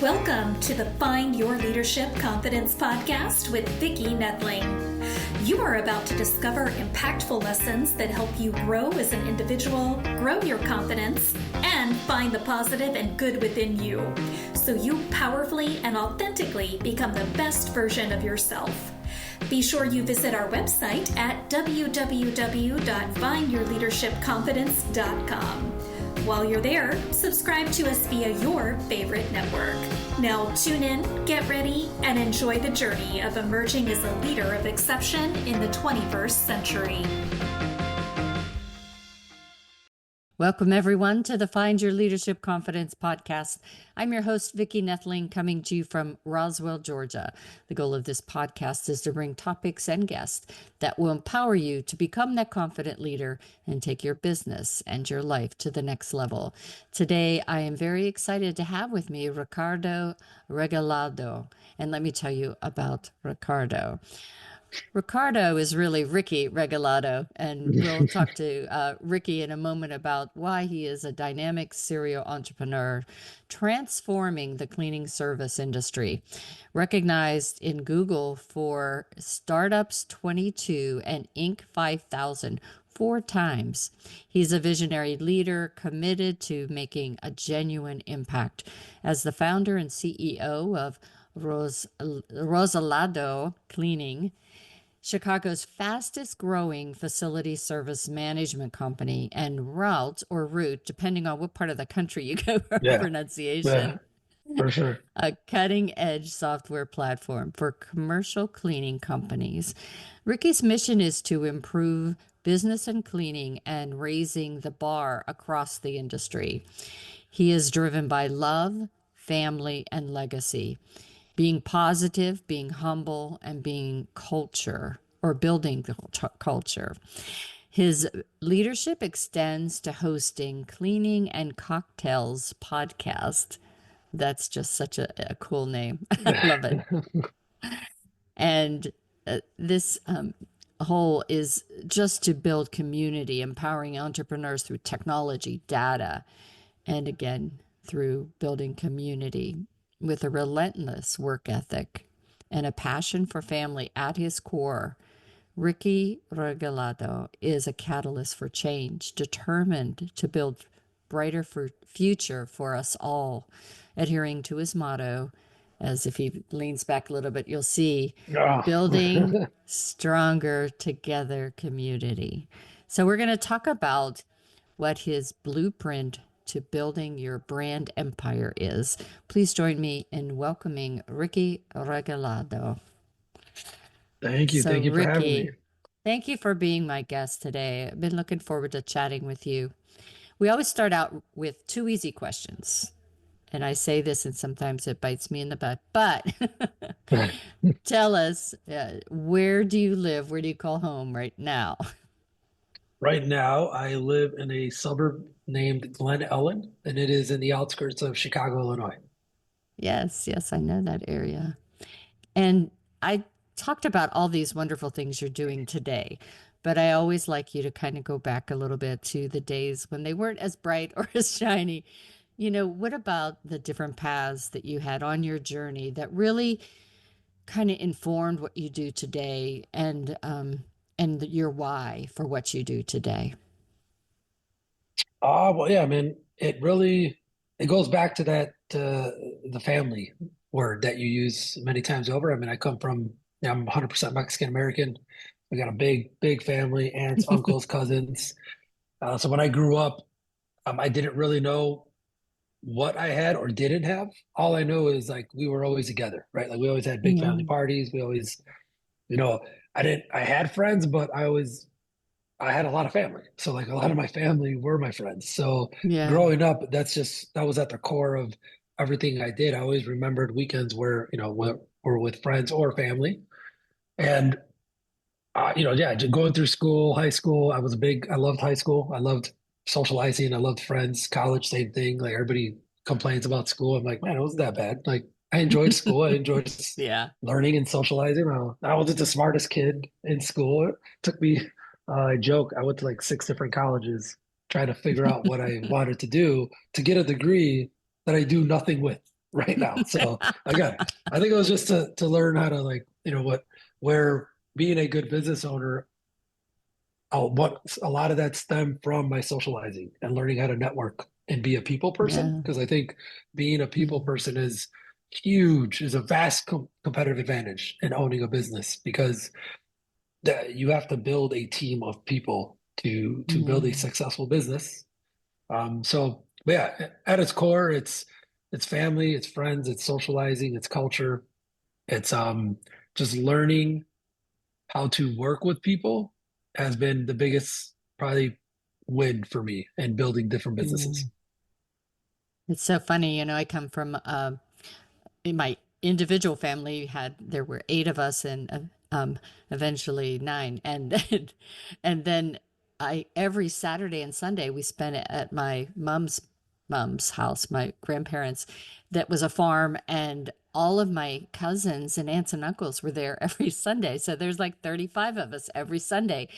Welcome to the Find Your Leadership Confidence podcast with Vicki Noethling. You are about to discover impactful lessons that help you grow as an individual, grow your confidence, and find the positive and good within you, so you powerfully and authentically become the best version of yourself. Be sure you visit our website at www.findyourleadershipconfidence.com. While you're there, subscribe to us via your favorite network. Now tune in, get ready, and enjoy the journey of emerging as a leader of exception in the 21st century. Welcome, everyone, to the Find Your Leadership Confidence podcast. I'm your host, Vicki Noethling, coming to you from Roswell, Georgia. The goal of this podcast is to bring topics and guests that will empower you to become that confident leader and take your business and your life to the next level. Today, I am very excited to have with me Ricardo Regalado. And let me tell you about Ricardo. Ricardo is really Ricky Regalado, and we'll talk to Ricky in a moment about why he is a dynamic serial entrepreneur transforming the cleaning service industry. Recognized in Google for Startups 22 and Inc. 5000 4 times. He's a visionary leader committed to making a genuine impact. As the founder and CEO of Rozalado Cleaning, Chicago's fastest growing facility service management company, and Route, depending on what part of the country you go for pronunciation, for sure, a cutting edge software platform for commercial cleaning companies. Ricky's mission is to improve business and cleaning and raising the bar across the industry. He is driven by love, family, and legacy. Being positive, being humble, and being culture or building culture. His leadership extends to hosting Cleaning and Cocktails podcast. That's just such a cool name. I love it. And this whole is just to build community, empowering entrepreneurs through technology, data, and again, through building community. With a relentless work ethic and a passion for family at his core, Ricky Regalado is a catalyst for change, determined to build brighter future for us all, adhering to his motto, as if he leans back a little bit, you'll see, building stronger together community. So we're going to talk about what his blueprint to building your brand empire is. Please join me in welcoming Ricky Regalado. Thank you. Thank you for having me. Thank you for being my guest today. I've been looking forward to chatting with you. We always start out with 2 easy questions. And I say this and sometimes it bites me in the butt, but tell us, where do you live? Where do you call home right now? Right now, I live in a suburb named Glen Ellen, and it is in the outskirts of Chicago, Illinois. Yes, I know that area. And I talked about all these wonderful things you're doing today, but I always like you to kind of go back a little bit to the days when they weren't as bright or as shiny. You know, what about the different paths that you had on your journey that really kind of informed what you do today and your why for what you do today? Well, yeah, man, it goes back to that, the family word that you use many times over. I mean, I'm 100% Mexican American. We got a big family, aunts, uncles, cousins. So when I grew up, I didn't really know what I had or didn't have. All I know is like we were always together, right? Like we always had big family parties. We always, I had friends, but I had a lot of family. So like a lot of my family were my friends. So growing up, that was at the core of everything I did. I always remembered weekends where, were with friends or family. And, going through school, high school, I loved high school. I loved socializing. I loved friends. College, same thing. Like everybody complains about school. I'm like, man, it wasn't that bad. Like I enjoyed school. I enjoyed learning and socializing. I wasn't the smartest kid in school. It took me, I joke, I went to like 6 different colleges trying to figure out what I wanted to do to get a degree that I do nothing with. right now. So again, I think it was just to learn how to like, where being a good business owner, what a lot of that stemmed from my socializing and learning how to network and be a people person. Yeah. Because I think being a people Mm, person is huge, is a vast competitive advantage in owning a business because that you have to build a team of people to build a yeah. successful business. But yeah, at its core, it's family, it's friends, it's socializing, it's culture, it's just learning how to work with people has been the biggest probably win for me in building different businesses. Yeah. It's so funny, I come from in my individual family there were 8 of us and eventually 9, and then I every Saturday and Sunday we spent it at my mom's house, my grandparents. That was a farm, and all of my cousins and aunts and uncles were there every Sunday. So there's like 35 of us every Sunday.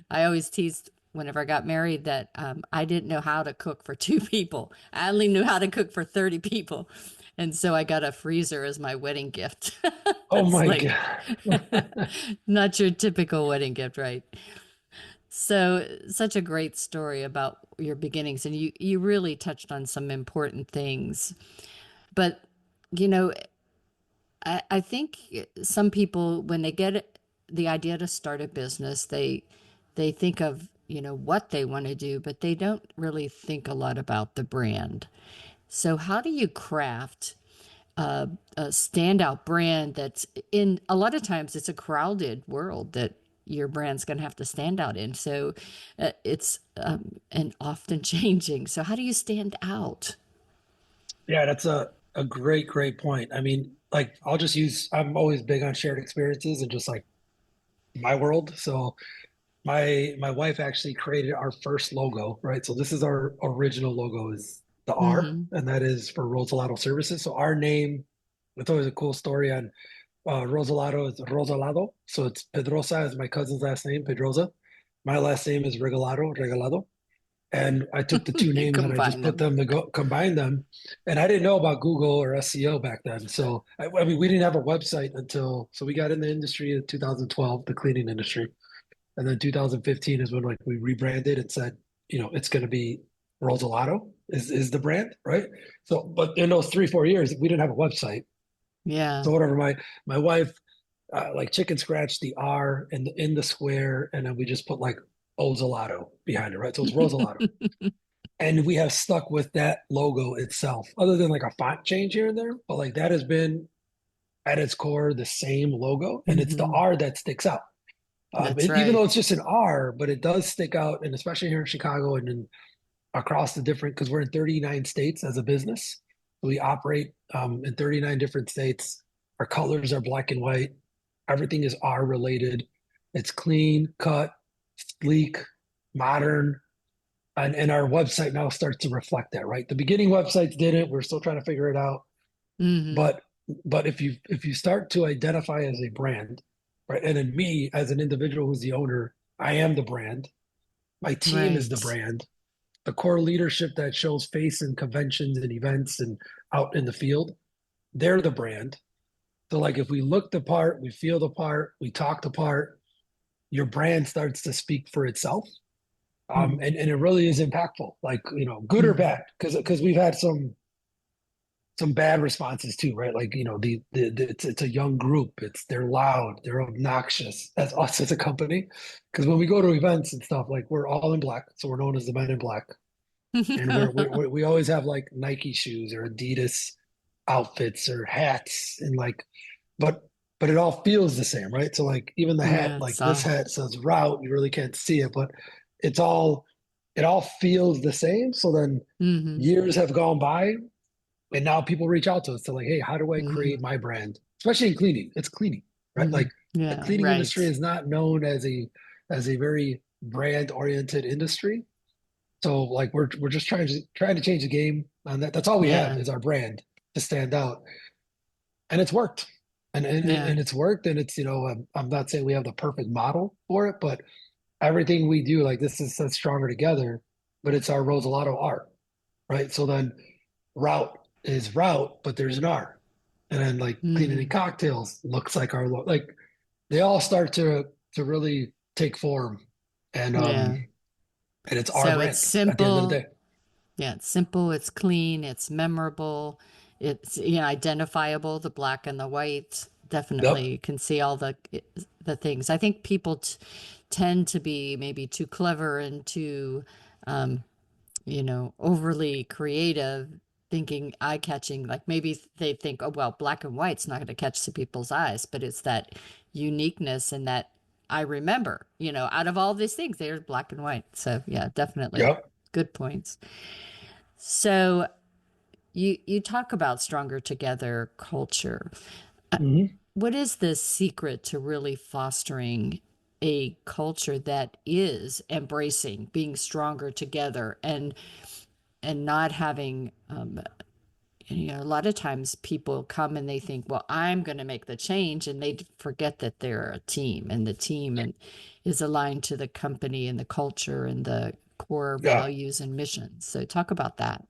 I always teased whenever I got married that I didn't know how to cook for 2 people. I only knew how to cook for 30 people. And so I got a freezer as my wedding gift. Oh It's my like God. not your typical wedding gift, right? So such a great story about your beginnings, and you really touched on some important things. But you know, I think some people, when they get the idea to start a business, they think of, what they want to do, but they don't really think a lot about the brand. So how do you craft a standout brand that's in a lot of times it's a crowded world that your brand's going to have to stand out in. So it's and often changing. So how do you stand out? Yeah, that's a great point. I mean, like I'm always big on shared experiences and just like my world. So my wife actually created our first logo, right? So this is our original logo is the R, Mm-hmm. and that is for Rozalado Services. So our name, it's always a cool story on Rozalado is Rozalado. So it's Pedrosa is my cousin's last name, Pedrosa. My last name is Regalado. And I took the two You names and I just combine put them. them to go combine them. And I didn't know about Google or SEO back then. So I mean, we didn't have a website until so we got in the industry in 2012, the cleaning industry. And then 2015 is when like we rebranded and said, it's going to be Rozalado is the brand, right? So, but in those 3, 4 years, we didn't have a website. Yeah. So whatever, my wife like chicken scratched the R in the square, and then we just put like Ozalato behind it, right? So it's Rozalado, and we have stuck with that logo itself, other than like a font change here and there. But like that has been at its core the same logo, and it's the Hmm. R that sticks out. That's Even though right. it's just an R, but it does stick out, and especially here in Chicago and across the different, because we're in 39 states as a business. We operate in 39 different states. Our colors are black and white. Everything is R related. It's clean, cut, sleek, modern. And our website now starts to reflect that, right? The beginning websites didn't. We're still trying to figure it out. Hmm. But if you start to identify as a brand, right? And then me as an individual who's the owner, I am the brand. My team is the Right. brand. The core leadership that shows face in conventions and events and out in the field, they're the brand. So like if we look the part, we feel the part, we talk the part, your brand starts to speak for itself. And it really is impactful, like, good or Hmm. bad, because we've had some bad responses too, right? Like, it's a young group. They're loud, they're obnoxious. That's us as a company. Because when we go to events and stuff, like we're all in black, so we're known as the Men in Black, and we always have like Nike shoes or Adidas outfits or hats, and like, but it all feels the same, right? So like even the hat, Yeah, like it's this all. hat says Route, you really can't see it, but it's all it all feels the same. So then Hmm. years have gone by, and now people reach out to us to like, hey, how do I Hmm. create my brand? Especially in cleaning. It's cleaning, right? Hmm. Like the Yeah, cleaning industry right. is not known as a very brand oriented industry. So like we're just trying to change the game on that. That's all we have Yeah. is our brand to stand out, and it's worked, Yeah. and it's worked, and it's I'm not saying we have the perfect model for it, but everything we do like this is stronger together, but it's our Rosalado art, right? So then route. is Route, but there's an R. And then like Cleaning and Mm, Cocktails looks like our like they all start to really take form, and yeah. and it's our So it's brand at the end of the simple. day. Yeah, it's simple, it's clean, it's memorable, it's identifiable, the black and the white. Yep. Definitely you can see all the things. I think people tend to be maybe too clever and too um, overly creative, thinking eye-catching. Like maybe they think, oh, well, black and white's not going to catch the people's eyes, but it's that uniqueness and that I remember, out of all these things, there's black and white. So yeah, definitely Yep. good points. So you talk about stronger together culture. Hmm. What is the secret to really fostering a culture that is embracing being stronger together and not having a lot of times people come and they think, well, I'm going to make the change, and they forget that they're a team, and the team and is aligned to the company and the culture and the core Yeah. values and missions. So talk about that.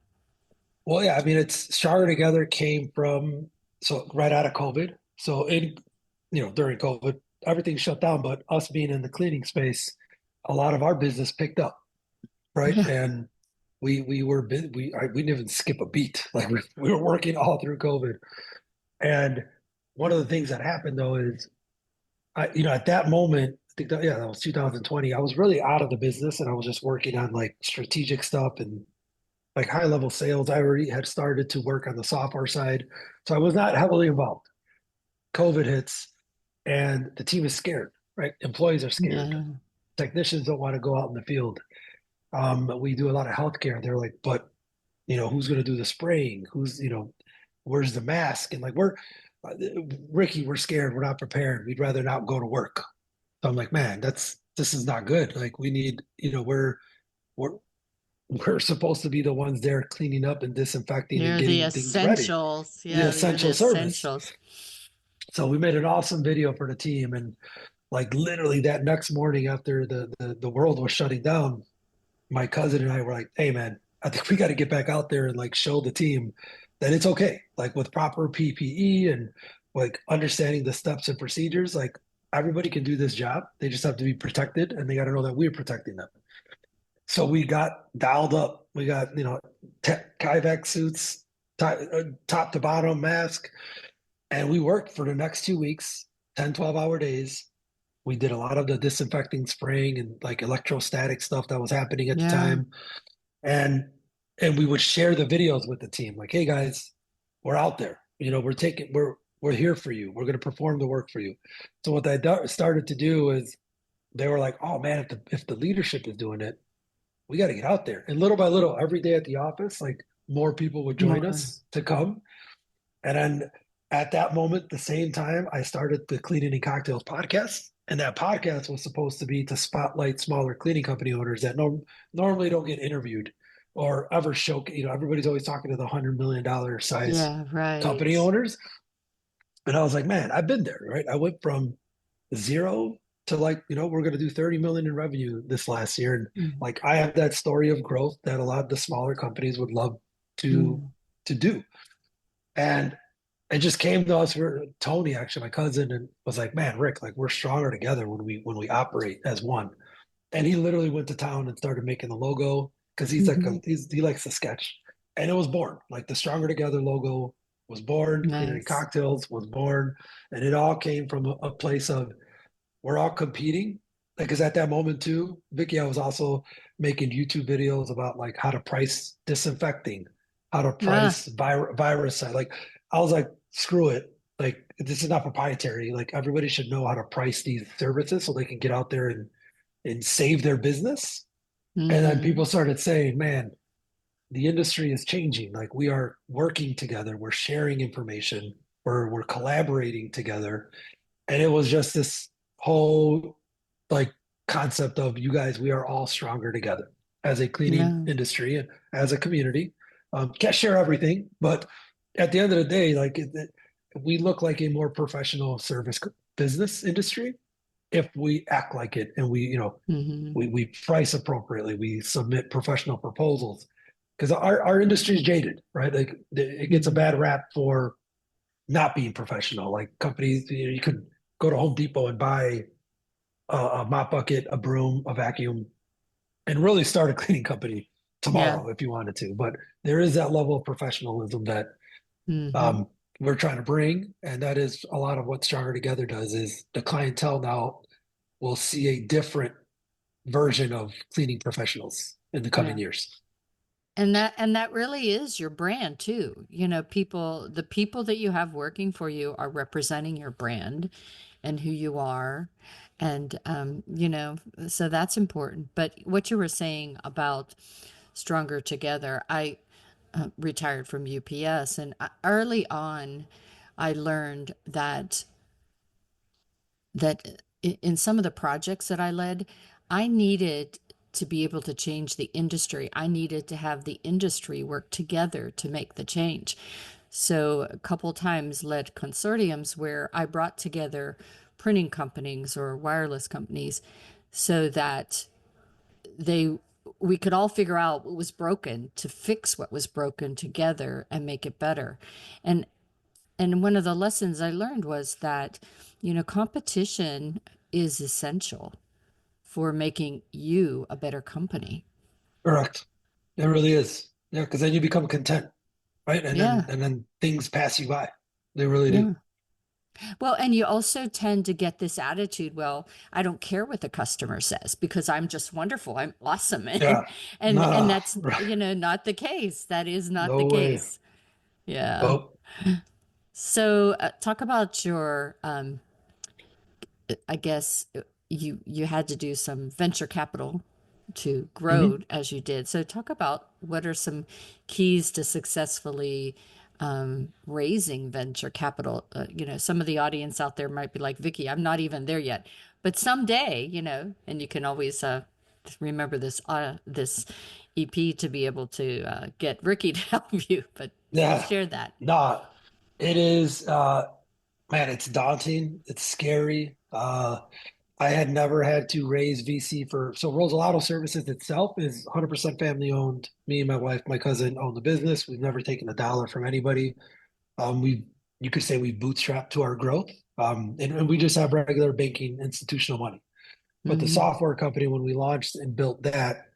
Well, yeah, I mean, it's Stronger Together came from so right out of COVID. So in during COVID, everything shut down, but us being in the cleaning space, a lot of our business picked up, right? Yeah. And we didn't even skip a beat. Like we were working all through COVID. And one of the things that happened though is at that moment, I think that was 2020. I was really out of the business and I was just working on like strategic stuff and like high level sales. I already had started to work on the software side. So I was not heavily involved. COVID hits and the team is scared, right? Employees are scared. Yeah. Technicians don't want to go out in the field. We do a lot of healthcare. They're like, but who's going to do the spraying? Where's the mask? And like, uh, Ricky, we're scared. We're not prepared. We'd rather not go to work. So I'm like, man, this is not good. Like we need, we're, we're supposed to be the ones there cleaning up and disinfecting and You're the getting things ready. essentials. The Yeah, you're the essential service. essentials. So we made an awesome video for the team. And like literally that next morning after the world was shutting down, my cousin and I were like, hey man, I think we got to get back out there and like show the team that it's okay. Like with proper PPE and like understanding the steps and procedures, like everybody can do this job. They just have to be protected and they got to know that we're protecting them. So we got dialed up. We got, Tyvek suits, top to bottom mask. And we worked for the next 2 weeks, 10, 12-hour days. We did a lot of the disinfecting spraying and like electrostatic stuff that was happening at the Yeah. time. And we would share the videos with the team, like, hey guys, we're out there. We're here for you. We're going to perform the work for you. So what they started to do is they were like, oh man, if the leadership is doing it, we got to get out there. And little by little, every day at the office, like more people would join More. us to come. And then at that moment, the same time, I started the Cleaning and Cocktails podcast. And that podcast was supposed to be to spotlight smaller cleaning company owners that normally don't get interviewed or ever show. Everybody's always talking to the $100 million size Yeah, right. company owners. And I was like, man, I've been there, right? I went from zero to like, we're going to do 30 million in revenue this last year. And Mm. like, I have that story of growth that a lot of the smaller companies would love to Mm. to do. And it just came to us for Tony, actually, my cousin, and was like, man, Rick, like we're stronger together when we operate as one. And he literally went to town and started making the logo because he likes to sketch. And it was born. Like the Stronger Together logo was born, Cleaning and Nice. Cocktails was born. And it all came from a place of we're all competing. Like, cause at that moment too, Vicky, I was also making YouTube videos about like how to price disinfecting, how to Ah, price virus. Like, I was like, screw it. Like, this is not proprietary. Like, everybody should know how to price these services so they can get out there and save their business. And then mm-hmm. people started saying, man, the industry is changing. Like, we are working together, we're sharing information, we're collaborating together. And it was just this whole like concept of you guys, we are all stronger together as a cleaning Yeah. industry and as a community. Can't share everything, but at the end of the day, like we look like a more professional service business industry if we act like it and we Mm-hmm. we price appropriately, we submit professional proposals, because our industry is jaded, right? Like it gets a bad rap for not being professional. Like companies, you could go to Home Depot and buy a mop bucket, a broom, a vacuum, and really start a cleaning company Yeah. tomorrow if you wanted to. But there is that level of professionalism that Hmm. we're trying to bring, and that is a lot of what Stronger Together does. Is the clientele now will see a different version of cleaning professionals in the coming Yeah. years. And that really is your brand too. The people that you have working for you are representing your brand and who you are. And so that's important. But what you were saying about Stronger Together, I retired from UPS, and early on I learned that in some of the projects that I led, I needed to be able to change the industry. I needed to have the industry work together to make the change. So a couple times led consortiums where I brought together printing companies or wireless companies so that they we could all figure out what was broken to fix what was broken together and make it better. And and one of the lessons I learned was that, competition is essential for making you a better company. Correct. It really is. Yeah, because then you become content, right? And then Yeah. and then things pass you by. They really do. Yeah. Well, and you also tend to get this attitude, well, I don't care what the customer says because I'm just wonderful. I'm awesome. And Yeah. and Nah, that's, right. not the case. That is not the No way. case. Yeah. Nope. So, talk about your I guess you had to do some venture capital to grow Hmm. as you did. So talk about what are some keys to successfully raising venture capital. Some of the audience out there might be like, Vicky, I'm not even there yet, but someday, and you can always remember this EP to be able to get Ricky to help you. But Yeah. share that. Nah. It is man, it's daunting. It's scary. I had never had to raise VC so Rozalado Services itself is 100% family owned. Me and my wife, my cousin own the business. We've never taken a dollar from anybody. We You could say we bootstrapped to our growth. And we just have regular banking institutional money. But the Hmm. software company, when we launched and built that,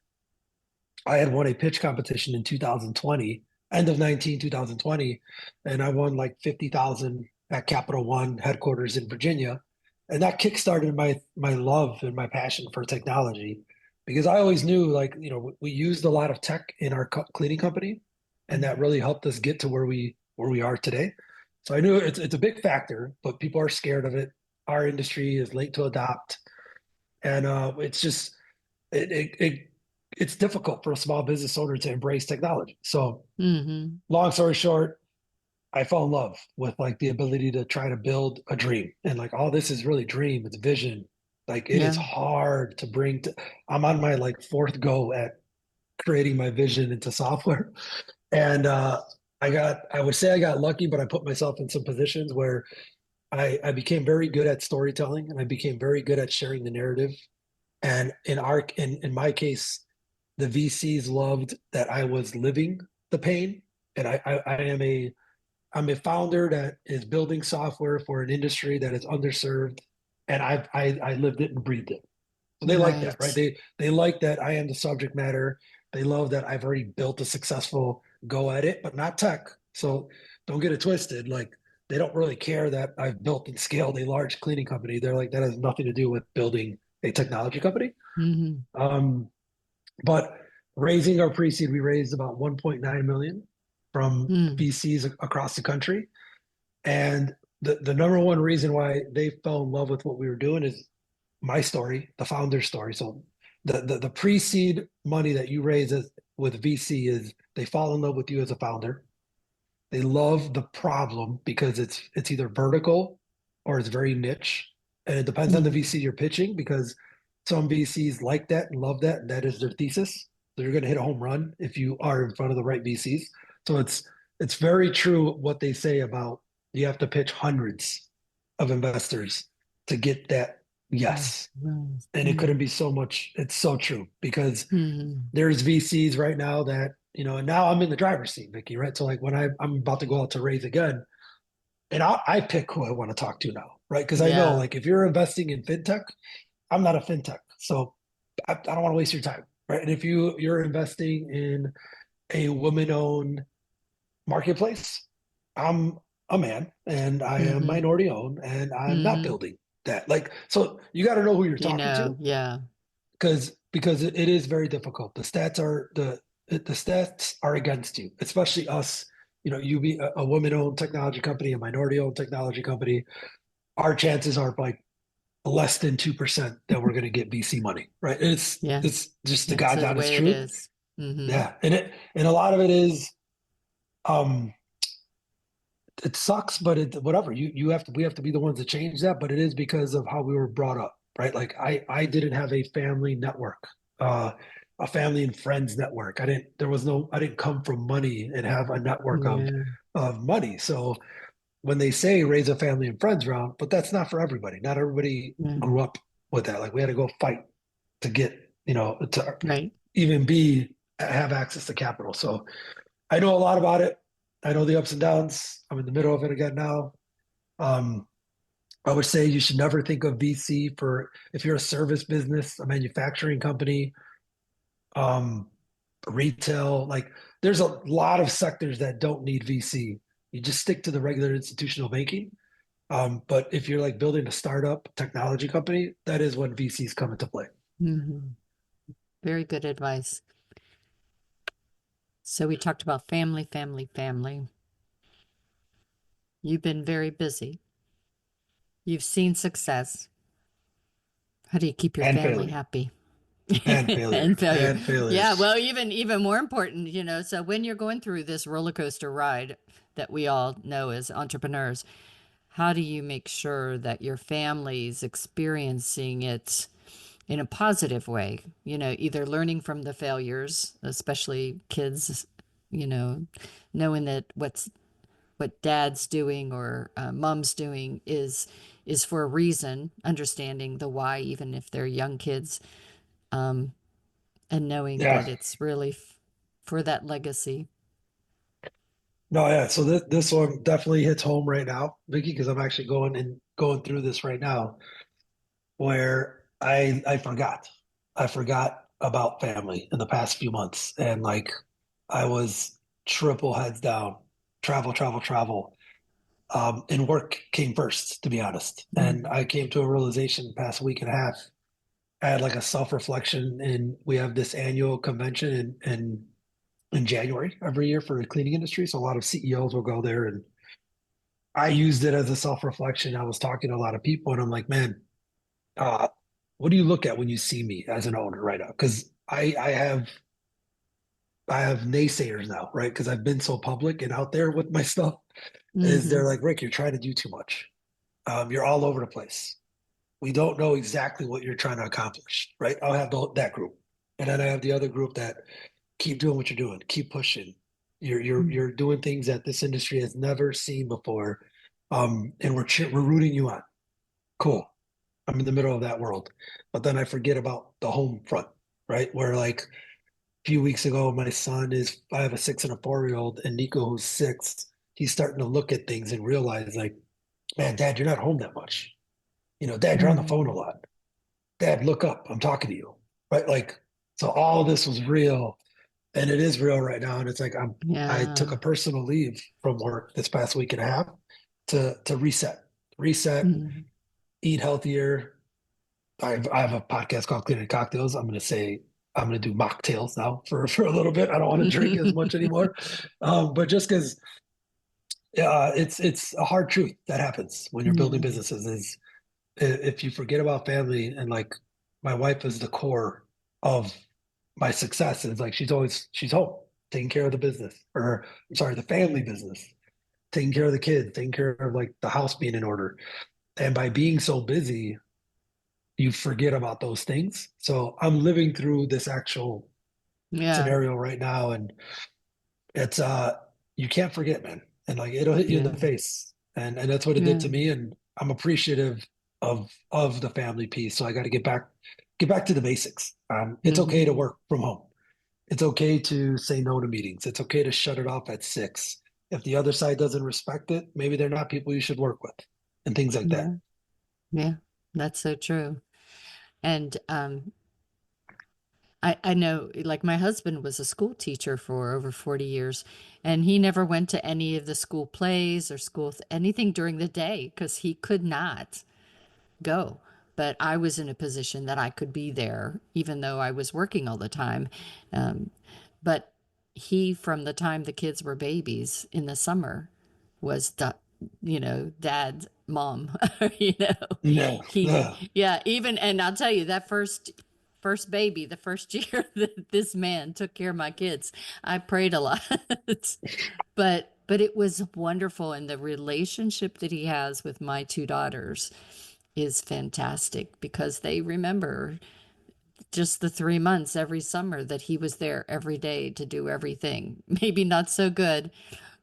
I had won a pitch competition in 2020, end of 2020, and I won like 50,000 at Capital One headquarters in Virginia. And that kickstarted my love and my passion for technology because I always knew, like, we used a lot of tech in our cleaning company, and that really helped us get to where we are today. So I knew it's a big factor, but people are scared of it. Our industry is late to adopt, and it's just it it's difficult for a small business owner to embrace technology. So Hmm. long story short, I fell in love with like the ability to try to build a dream. And like all this is really dream, it's vision. Like it is Yeah. hard to bring to I'm on my like fourth go at creating my vision into software. And I would say I got lucky, but I put myself in some positions where I became very good at storytelling and I became very good at sharing the narrative. And in my case, the VCs loved that I was living the pain. And I'm a founder that is building software for an industry that is underserved. And I lived it and breathed it. So they like that, right? Right. They like that I am the subject matter. They love that I've already built a successful go at it, but not tech. So don't get it twisted. Like they don't really care that I've built and scaled a large cleaning company. They're like, that has nothing to do with building a technology company. Hmm. Um, but raising our pre-seed, we raised about 1.9 million from Mm. VCs across the country. And the number one reason why they fell in love with what we were doing is my story, the founder's story. So the pre-seed money that you raise with VC is they fall in love with you as a founder. They love the problem because it's either vertical or it's very niche. And it depends on the Mm. VC you're pitching because some VCs like that and love that, and that is their thesis. So you're going to hit a home run if you are in front of the right VCs. So it's very true what they say about you have to pitch hundreds of investors to get that Mm. yes. And it Mm. couldn't be so much. It's so true because Mm. there's VCs right now that and now I'm in the driver's seat, Vicky, right? So like when I'm about to go out to raise again, and I pick who I want to talk to now, right? Because I know Yeah. like if you're investing in fintech, I'm not a fintech, so I don't want to waste your time, right? And if you're investing in a woman-owned marketplace, I'm a man and I am Mm-hmm. minority owned and I'm not Mm-hmm. building that. Like, so you got to know who you're talking to Yeah. because it is very difficult. The stats are against you, especially us. You be a woman-owned technology company, a minority-owned technology company. Our chances are like less than 2% that we're going to get VC money, right? Yeah. It's just the That's God's the honest way it truth. is. Mm-hmm. Yeah, and a lot of it is, um, it sucks, but whatever. We have to be the ones to change that. But it is because of how we were brought up, right? Like I didn't have a family network, uh, a family and friends network. I didn't come from money and have a network Yeah. of money. So when they say raise a family and friends around, but that's not for everybody. Not everybody Yeah. grew up with that. Like we had to go fight to get, to Right. even have access to capital. So I know a lot about it. I know the ups and downs. I'm in the middle of it again now. Um, I would say you should never think of VC for if you're a service business, a manufacturing company, um, retail. Like there's a lot of sectors that don't need VC. You just stick to the regular institutional banking. But if you're like building a startup technology company, that is when VCs come into play. Mm-hmm. Very good advice. So we talked about family, family, family. You've been very busy. You've seen success. How do you keep your And family failure. happy? And failure. And failure. And failure. Yeah, well, even more important, so when you're going through this roller coaster ride that we all know as entrepreneurs, how do you make sure that your family's experiencing it in a positive way? Either learning from the failures, especially kids, knowing that what dad's doing or mom's doing is for a reason, understanding the why, even if they're young kids, and knowing Yeah. that it's really for that legacy. No, yeah. So this one definitely hits home right now, Vicky, because I'm actually going through this right now where I forgot. I forgot about family in the past few months. And like I was triple heads down, travel, travel, travel. And work came first, to be honest. And Mm. I came to a realization the past week and a half. I had like a self-reflection, and we have this annual convention in January every year for the cleaning industry. So a lot of CEOs will go there, and I used it as a self-reflection. I was talking to a lot of people, and I'm like, man, uh, what do you look at when you see me as an owner right now? Because I have naysayers now, right? Because I've been so public and out there with my stuff. Is they're Hmm. like, Rick, you're trying to do too much. You're all over the place. We don't know exactly what you're trying to accomplish, right? I'll have that group, and then I have the other group that keep doing what you're doing, keep pushing. You're doing things that this industry has never seen before, and we're rooting you on. Cool. I'm in the middle of that world, but then I forget about the home front, right? Where like a few weeks ago, I have a 6 and a 4-year-old, and Nico, who's 6, he's starting to look at things and realize like, man, Dad, you're not home that much. Dad, you're on the phone a Hmm. lot. Dad, look up. I'm talking to you. Right. Like, so all of this was real, and it is real right now. And it's like, I took Yeah. a personal leave from work this past week and a half to reset, Mm. eat healthier. I have a podcast called Cleaning Cocktails. I'm going to do mocktails now for a little bit. I don't want to drink as much anymore. But just because it's a hard truth that happens when you're building Yeah. businesses is if you forget about family, and like my wife is the core of my success. It's like she's home taking care of the business, or I'm sorry, the family business, taking care of the kids, taking care of like the house being in order. And by being so busy, you forget about those things. So I'm living through this actual Yeah. scenario right now, and it's you can't forget, man. And like it'll hit you in the Yeah. face. And that's what it did Yeah. to me. And I'm appreciative of the family piece. So I got to get back to the basics. It's okay to Hmm. work from home. it's okay to say no to meetings. It's okay to shut it off at 6. If the other side doesn't respect it, maybe they're not people you should work with and things like that. Yeah. Yeah. That's so true. And I know, like, my husband was a school teacher for over 40 years, and he never went to any of the school plays or anything during the day because he could not go. But I was in a position that I could be there, even though I was working all the time. Um, but he, from the time the kids were babies in the summer, was dad's mom. you know, Yeah. he, Yeah. yeah, even, and I'll tell you that first baby, the first year that this man took care of my kids, I prayed a lot. But it was wonderful, and the relationship that he has with my two daughters is fantastic because they remember just the 3 months every summer that he was there every day to do everything. Maybe not so good,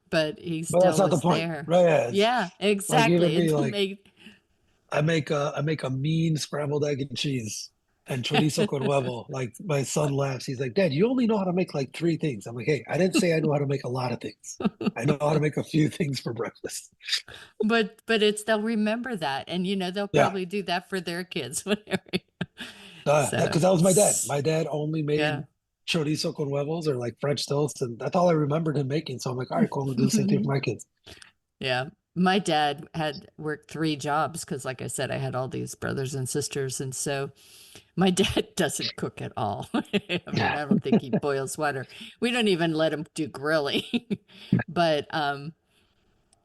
but he But that's still not the was point, there. right? Yeah, it's Yeah, like even exactly. me, It like made I make a mean scrambled egg and cheese and chorizo con huevo. Like my son laughs. He's like, Dad, you only know how to make like 3 things. I'm like, hey, I didn't say I know how to make a lot of things. I know how to make a few things for breakfast. but it's they'll remember that, and they'll Yeah. probably do that for their kids whenever. Because So, that was my dad. My dad only yeah. made chorizo con huevos or like French toast, and that's all I remembered him making. So I'm like, all right, cool, I'm gonna do the same thing for my kids. Yeah. My dad had worked 3 jobs because, like I said, I had all these brothers and sisters. And so my dad doesn't cook at all. I mean, Yeah. I don't think he boils water. We don't even let him do grilling. But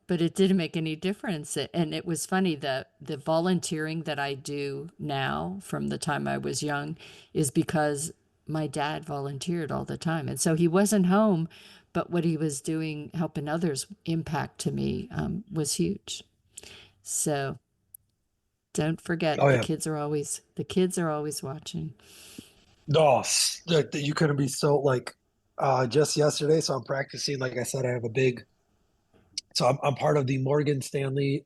but it didn't make any difference. And it was funny that the volunteering that I do now from the time I was young is because my dad volunteered all the time. And so he wasn't home, but what he was doing, helping others, impact to me was huge. So don't Oh forget, yeah. the kids are always watching. No, that you couldn't be so like just yesterday. So I'm practicing. Like I said, I have a big. So I'm part of the Morgan Stanley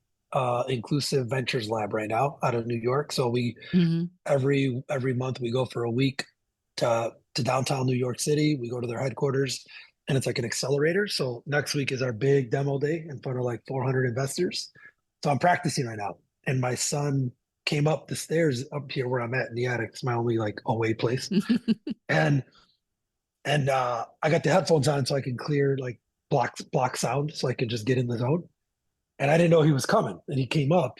Inclusive Ventures Lab right now out of New York. So we Hmm. every month we go for a week to downtown New York City. We go to their headquarters, and it's like an accelerator. So next week is our big demo day in front of like 400 investors. So I'm practicing right now, and my son came up the stairs up here where I'm at in the attic. It's my only like away place, and I got the headphones on so I can clear like block sound, so I can just get in the zone. And I didn't know he was coming, and he came up,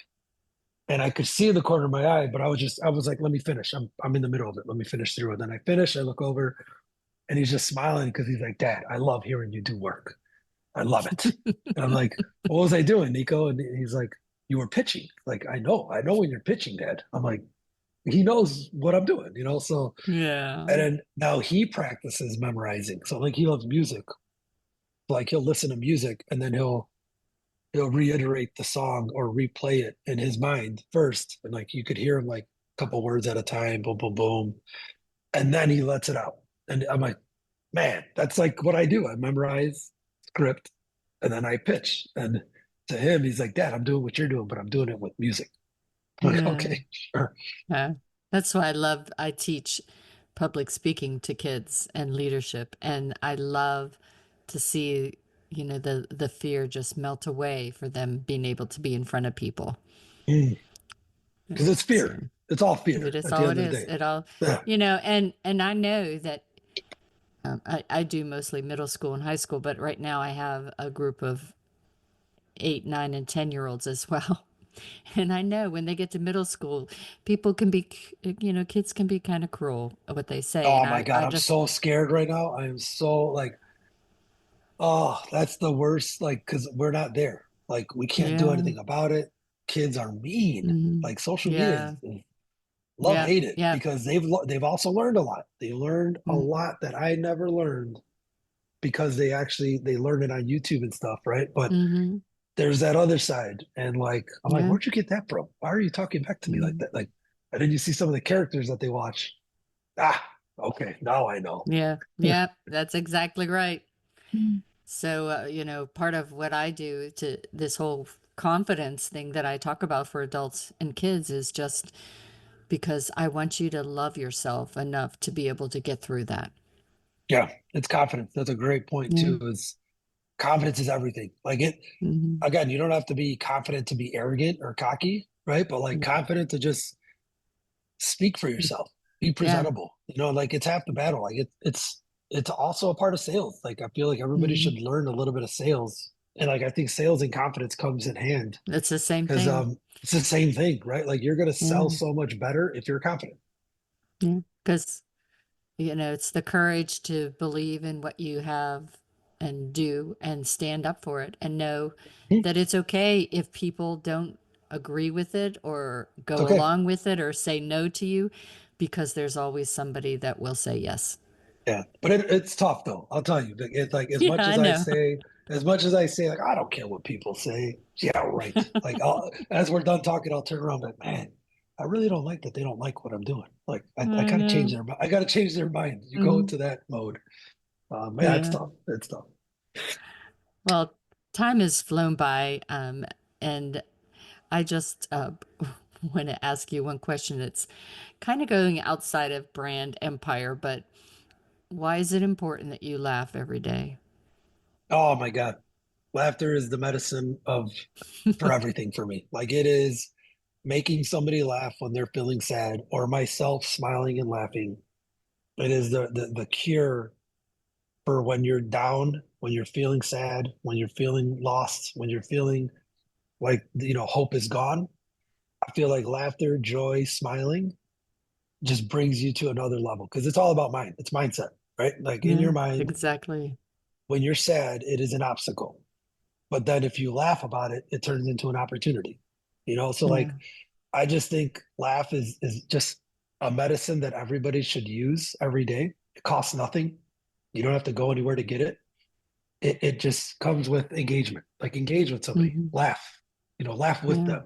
and I could see in the corner of my eye, but I was like, let me finish. I'm in the middle of it. Let me finish through it. Then I finish. I look over, and he's just smiling because he's like, Dad, I love hearing you do work. I love it. And I'm like, what was I doing, Nico? And he's like, you were pitching. Like, I know when you're pitching, Dad. I'm like, he knows what I'm doing, you know? So, Yeah. and then now he practices memorizing. So, like, he loves music. Like, he'll listen to music and then he'll reiterate the song or replay it in his mind first. And like, you could hear him like a couple words at a time, boom, boom, boom. And then he lets it out. And I'm like, man, that's like what I do. I memorize script and then I pitch. And to him, he's like, Dad, I'm doing what you're doing, but I'm doing it with music. I'm like, Yeah. okay, sure. Yeah. That's why I teach public speaking to kids and leadership. And I love to see, the fear just melt away for them being able to be in front of people. Because it's So fear. It's all it fear is at the all end it of the is. day. It all, Yeah. and I know that I do mostly middle school and high school, but right now I have a group of 8, 9, and 10-year-olds as well. And I know when they get to middle school, people can be, kids can be kind of cruel at what they say. And Oh my I, God, I I'm just, so scared right now. I am so like, oh, that's the worst. Like, because we're not there. Like, we can't do yeah, anything about it. Kids are mean. hmm, Like, social media yeah, is love yeah, hate it yeah, because they've also learned a lot. They learned a mm, lot that I never learned because they learned it on YouTube and stuff, right? But mm-hmm, there's that other side, and like I'm like, yeah, where'd you get that from? Why are you talking back to me like mm, that? Like, and then you see some of the characters that they watch. Ah, okay, now I know. yeah, yeah. That's exactly right. So, part of what I do to this whole confidence thing that I talk about for adults and kids is just because I want you to love yourself enough to be able to get through that. Yeah, it's confidence. That's a great point Yeah. too. Is confidence is everything. Like it Hmm. again, you don't have to be confident to be arrogant or cocky, right? But like confident to just speak for yourself, be Yeah. presentable. Like it's half the battle. Like it's also a part of sales. Like I feel like everybody Hmm. should learn a little bit of sales. And like I think sales and confidence comes in hand It's the same because thing. it's the same thing, right? Like you're gonna sell Yeah. so much better if you're confident. Yeah. Because, it's the courage to believe in what you have and do and stand up for it and know Hmm. that it's okay if people don't agree with it or It's go okay. along with it or say no to you, because there's always somebody that will say yes. Yeah, but it's tough though. I'll tell you. It's like Yeah, I know. as much as I say, like I don't care what people say. Yeah, right. Like as we're done talking, I'll turn around, like, man, I really don't like that they don't like what I'm doing. Like I I gotta change know. their, I gotta change their mind. You go Mhm. into that mode. Yeah, it's Yeah. tough. It's tough. Well, time has flown by, and I just want to ask you one question. It's kind of going outside of brand empire, but why is it important that you laugh every day? Oh my God, laughter is the medicine of for everything for me. Like it is making somebody laugh when they're feeling sad, or myself smiling and laughing. It is the cure for when you're down, when you're feeling sad, when you're feeling lost, when you're feeling like hope is gone. I feel like laughter, joy, smiling just brings you to another level because it's all about mind. It's mindset, right? Like in Yeah, your mind, exactly. when you're sad, it is an obstacle. But then if you laugh about it, it turns into an opportunity. So like Yeah. I just think laugh is just a medicine that everybody should use every day. It costs nothing. You don't have to go anywhere to get it. It just comes with engagement. Like engage with somebody, Hmm. laugh, laugh with Yeah.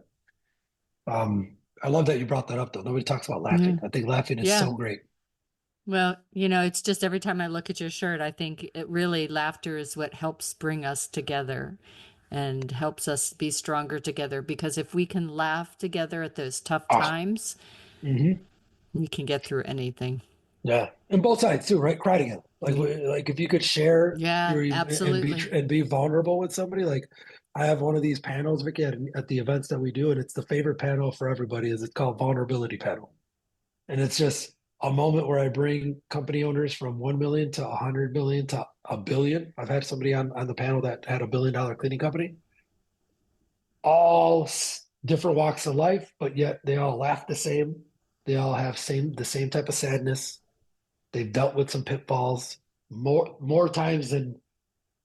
them. I love that you brought that up though. Nobody talks about Yeah. laughing. I think laughing is Yeah. so great. Well, it's just every time I look at your shirt, I think it really laughter is what helps bring us together and helps us be stronger together. Because if we can laugh together at those tough Oh, times, hmm, we can get through anything. yeah, and both sides too, right? Cry together. Like Yeah. like if you could share Yeah, your absolutely. and be vulnerable with somebody. Like I have one of these panels, Vicky, at the events that we do, and it's the favorite panel for everybody. Is it's called vulnerability panel, and it's just a moment where I bring company owners from 1 million to 100 million to a billion. I've had somebody on the panel that had $1 billion cleaning company, all different walks of life, but yet they all laugh the same. They all have the same type of sadness. They've dealt with some pitfalls more times than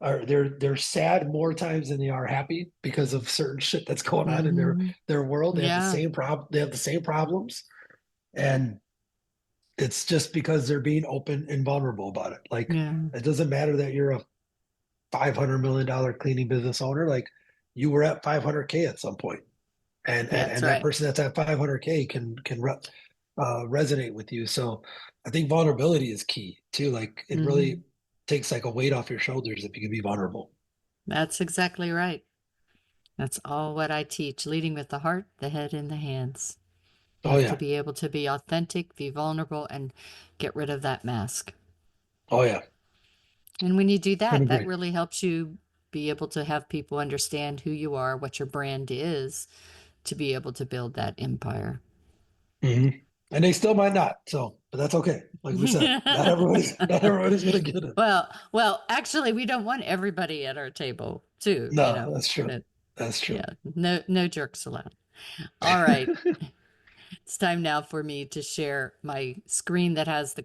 or they're sad more times than they are happy because of certain shit that's going on in Hmm. their world. They have the Yeah. same problem. They have the same problems, and it's just because they're being open and vulnerable about it. Like Yeah. it doesn't matter that you're a $500 million cleaning business owner. Like you were at 500K at some point, That's and that right. person that's at 500K can resonate with you. So I think vulnerability is key too. Like it really Hmm. takes like a weight off your shoulders if you can be vulnerable. That's exactly right. That's all what I teach, leading with the heart, the head, and the hands. You Oh have to yeah, be able to be authentic, be vulnerable, and get rid of that mask. oh yeah, And when you do couldn't that, that agree. really helps you be able to have people understand who you are, what your brand is, to be able to build that empire. Hmm. And they still might not. So, but that's okay. Like we said, not everybody's gonna get it. Well, actually, we don't want everybody at our table, too, No, that's true. But That's true. yeah, no jerks allowed. All right. It's time now for me to share my screen that has the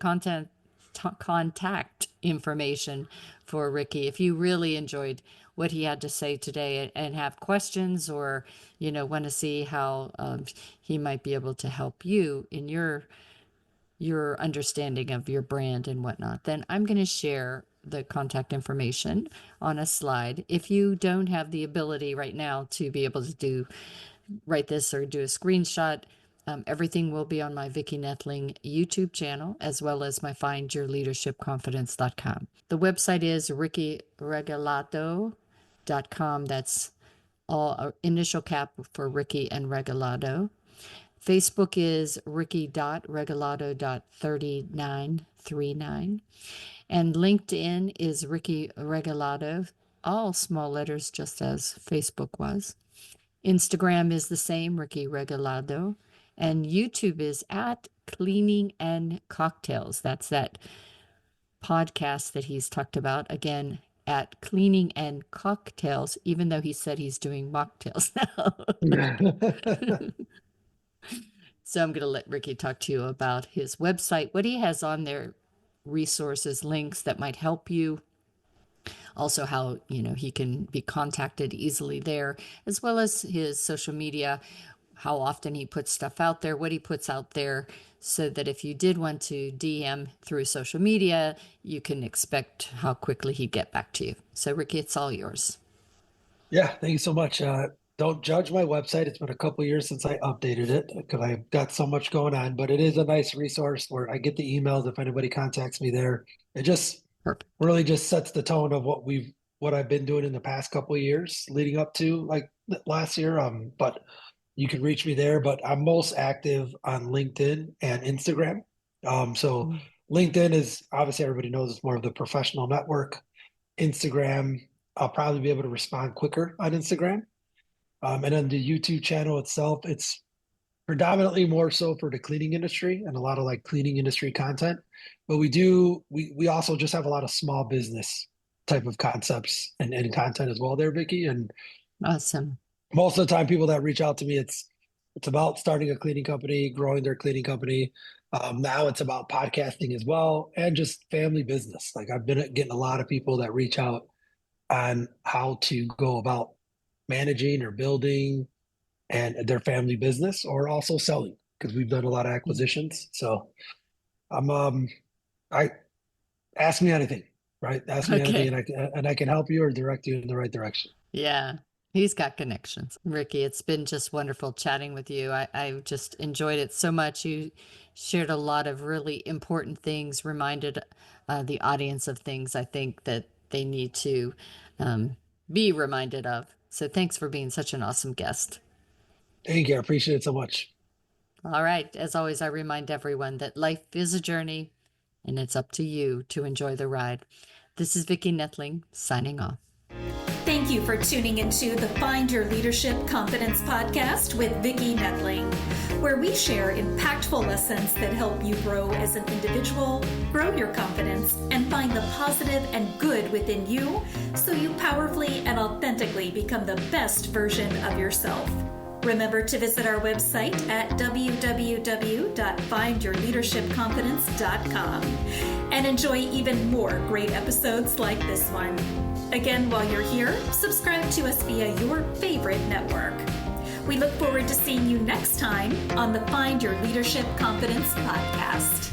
contact information for Ricky. If you really enjoyed what he had to say today and have questions, or want to see how he might be able to help you in your understanding of your brand and whatnot, then I'm going to share the contact information on a slide. If you don't have the ability right now to be able to write this or do a screenshot, everything will be on my Vicki Noethling YouTube channel, as well as my findyourleadershipconfidence.com. The website is rickyregalado.com. That's all initial cap for Ricky and Regalado. Facebook is ricky.regalado.3939. And LinkedIn is Ricky Regalado, all small letters, just as Facebook was. Instagram is the same, Ricky Regalado. And YouTube is at Cleaning and Cocktails. That's that podcast that he's talked about. Again, at Cleaning and Cocktails, even though he said he's doing mocktails now. So I'm going to let Ricky talk to you about his website, what he has on there, resources, links that might help you. Also how, he can be contacted easily there, as well as his social media, how often he puts stuff out there, what he puts out there, so that if you did want to DM through social media, you can expect how quickly he'd get back to you. So Ricky, it's all yours. Yeah, thank you so much. Don't judge my website. It's been a couple of years since I updated it because I've got so much going on, but it is a nice resource where I get the emails if anybody contacts me there. It just Perfect. Really just sets the tone of what I've been doing in the past couple of years leading up to like last year. But you can reach me there, but I'm most active on LinkedIn and Instagram. So LinkedIn is obviously everybody knows it's more of the professional network. Instagram, I'll probably be able to respond quicker on Instagram. And then the YouTube channel itself, it's predominantly more so for the cleaning industry and a lot of like cleaning industry content. But we also just have a lot of small business type of concepts and content as well there, Vicki. And awesome. Most of the time people that reach out to me, it's about starting a cleaning company, growing their cleaning company. Now it's about podcasting as well and just family business. Like I've been getting a lot of people that reach out on how to go about managing or building and their family business or also selling because we've done a lot of acquisitions. So I ask me anything, right? Ask me anything and I can help you or direct you in the right direction. Yeah. He's got connections. Ricky, it's been just wonderful chatting with you. I just enjoyed it so much. You shared a lot of really important things, reminded the audience of things I think that they need to be reminded of. So thanks for being such an awesome guest. Thank you. I appreciate it so much. All right. As always, I remind everyone that life is a journey and it's up to you to enjoy the ride. This is Vicki Noethling signing off. Thank you for tuning into the Find Your Leadership Confidence podcast with Vicki Noethling, where we share impactful lessons that help you grow as an individual, grow your confidence, and find the positive and good within you so you powerfully and authentically become the best version of yourself. Remember to visit our website at www.findyourleadershipconfidence.com and enjoy even more great episodes like this one. Again, while you're here, subscribe to us via your favorite network. We look forward to seeing you next time on the Find Your Leadership Confidence podcast.